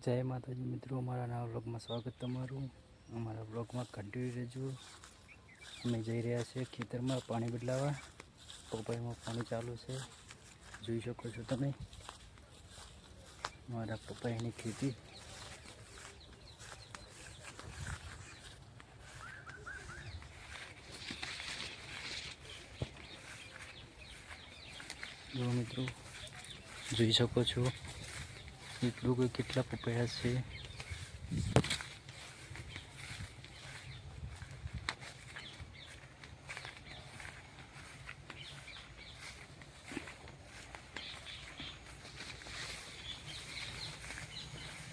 जय माताजी मित्रों, अमरा नवा व्लॉग में स्वागत तमारू। अमरा व्लॉग में कंटिन्यू रहो। अमे जई रह्या छे खेतर में पानी बदलावा। पपई में पानी चालू है, जोई शको छो तमे। अमरा पपईनी खेती जो मित्रों जोई शको छो એટલું કોઈ કેટલા પપૈયા છે।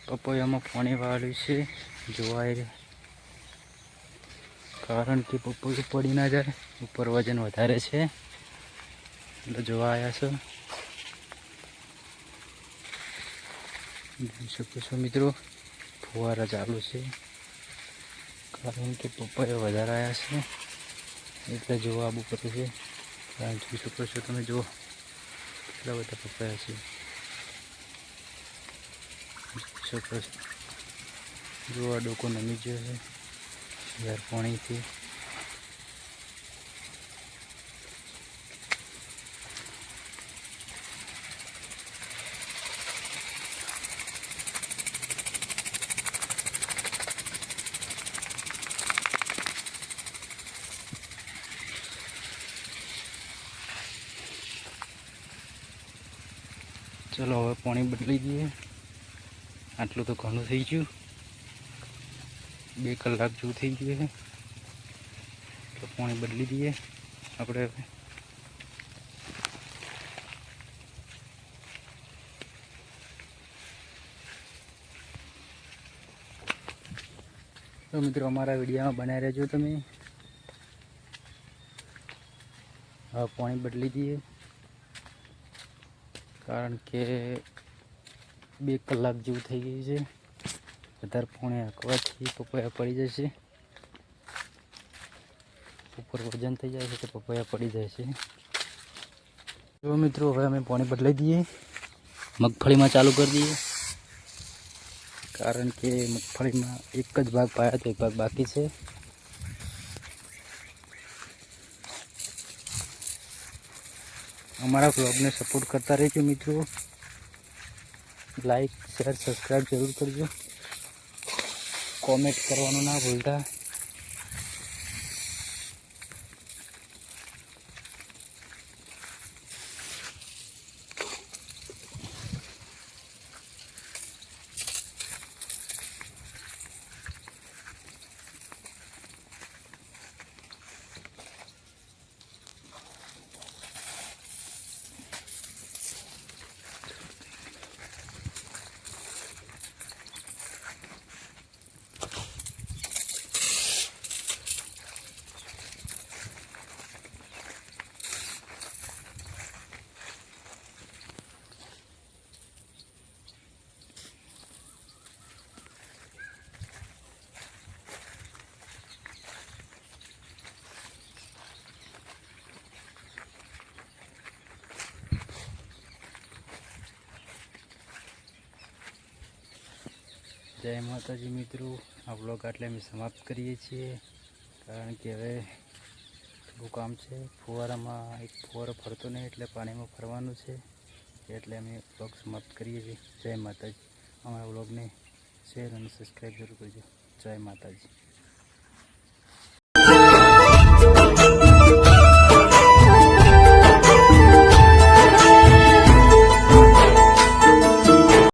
પપૈયામાં પાણી વાળ્યું છે જોવાય, કારણ કે પપૈયું પડી ના જાય, ઉપર વજન વધારે છે એટલે જોવા આવ્યા છો। જોઈ શકો છો મિત્રો, ફુવારા ચાલુ છે કારણ કે પપૈયા વધારે આવ્યા છે એટલે જોવા આવવું પડે છે। કારણ જોઈ શકો છો તમે, જુઓ કેટલા બધા પપૈયા છે। જોઈ શકો છો, જોવા ડોકો નમી ગયો છે યાર પાણીથી। चलो હવે પાણી બદલી દઈએ। આટલું તો ઘણું થઈ ગયું, 2 કલાક જેવું થઈ ગયું છે તો પાણી બદલી દઈએ આપણે હવે। તો મિત્રો અમારા વિડીયોમાં બનાવી રહેજો તમે। હવે પાણી બદલી દઈએ કારણ કે 2 કલાક જેવું થઈ ગયું છે। વધારે પાણી હાંકવાથી પપૈયા પડી જશે, ઉપર વજન થઈ જાય છે તો પપૈયા પડી જાય છે। જો મિત્રો હવે અમે પાણી બદલાઈ દઈએ, મગફળીમાં ચાલુ કરી દઈએ કારણ કે મગફળીમાં એક જ ભાગ પાયા તો એક ભાગ બાકી છે। हमारा ब्लॉग ने सपोर्ट करता रहो मित्रों, लाइक शेयर सब्सक्राइब जरूर करजो, कमेंट करवानो ना भूलता। जय माताजी मित्रों, आ व्लॉग आटले अमे समाप्त करीए छीए कारण के हवे थोड़ुं काम छे। फुवारामां एक फुवारो फरतो नहीं एटले पाणीमां फरवानुं छे, एटले अमे व्लॉग समाप्त करीए छीए। जय माताजी। अमारा व्लॉग ने शेयर और सब्सक्राइब जरूर करजो। जय माताजी।